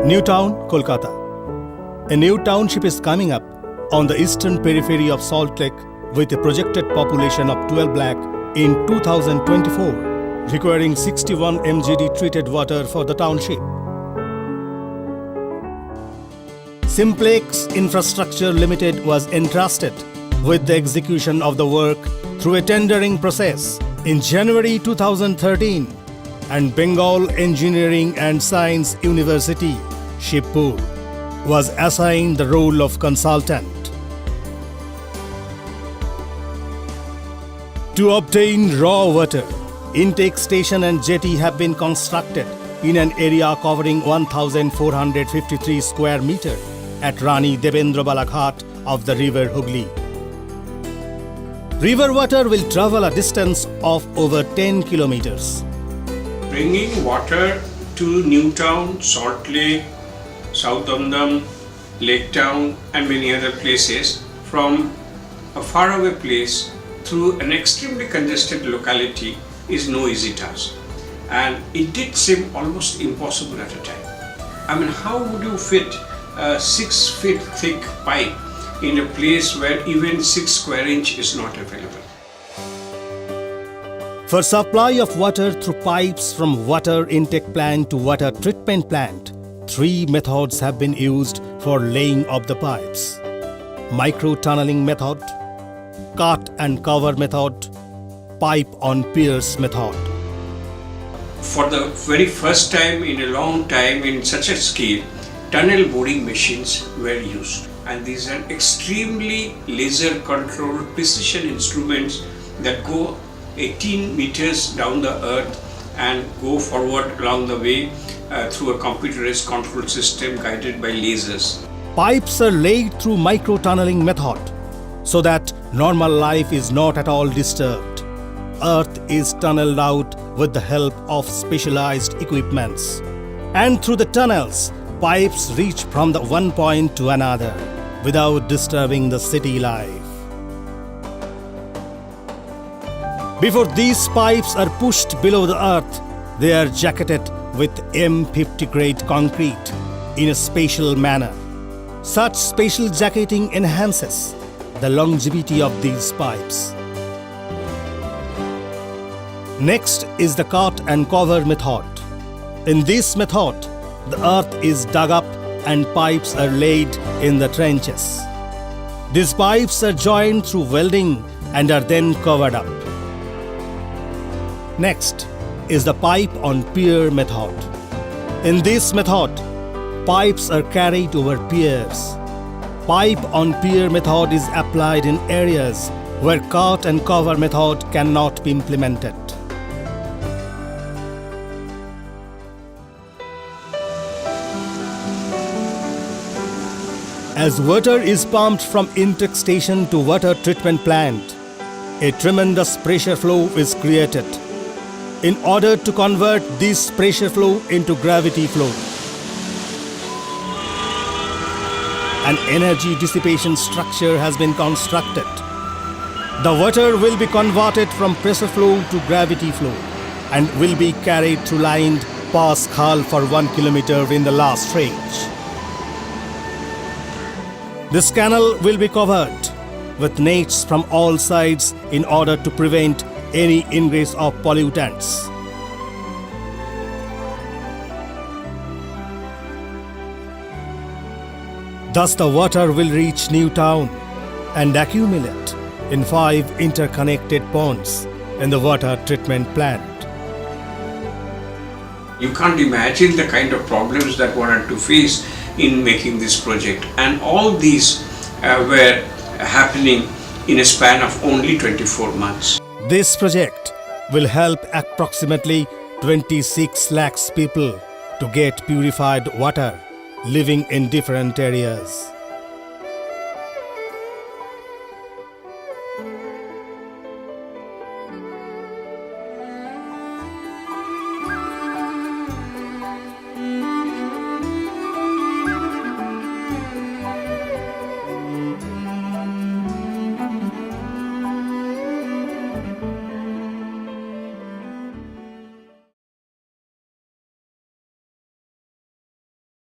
New Town, Kolkata. A new township is coming up on the eastern periphery of Salt Lake with a projected population of 12 lakh in 2024, requiring 61 mgd treated water for the township. Simplex Infrastructure Limited was entrusted with the execution of the work through a tendering process in January 2013, and Bengal Engineering and Science University, Shibpur, was assigned the role of consultant. To obtain raw water, intake station and jetty have been constructed in an area covering 1,453 square meter at Rani Debendrabala Ghat of the river Hooghly. River water will travel a distance of over 10 kilometers. Bringing water to New Town, Salt Lake, South Damdam, Lake Town and many other places from a faraway place through an extremely congested locality is no easy task. And it did seem almost impossible at a time. I mean, how would you fit a 6 feet thick pipe in a place where even 6 square inch is not available? For supply of water through pipes from water intake plant to water treatment plant, 3 methods have been used for laying of the pipes: micro-tunneling method, cut and cover method, pipe on piers method. For the very first time in a long time in such a scale, tunnel boring machines were used. And these are extremely laser controlled precision instruments that go 18 meters down the earth and go forward along the way through a computerized control system guided by lasers. Pipes are laid through micro-tunneling method so that normal life is not at all disturbed. Earth is tunneled out with the help of specialized equipments. And through the tunnels, pipes reach from the one point to another without disturbing the city life. Before these pipes are pushed below the earth, they are jacketed with M50 grade concrete in a special manner. Such special jacketing enhances the longevity of these pipes. Next is the cut and cover method. In this method, the earth is dug up and pipes are laid in the trenches. These pipes are joined through welding and are then covered up. Next is the pipe on pier method. In this method, pipes are carried over piers. Pipe on pier method is applied in areas where cut and cover method cannot be implemented. As water is pumped from intake station to water treatment plant, a tremendous pressure flow is created in order to convert this pressure flow into gravity flow. An energy dissipation structure has been constructed. The water will be converted from pressure flow to gravity flow and will be carried through lined pass khal for 1 kilometer in the last stage. This canal will be covered with nets from all sides in order to prevent any ingress of pollutants. Thus the water will reach New Town and accumulate in 5 interconnected ponds in the water treatment plant. You can't imagine the kind of problems that one had to face in making this project, and all these were happening in a span of only 24 months. This project will help approximately 26 lakhs people to get purified water living in different areas.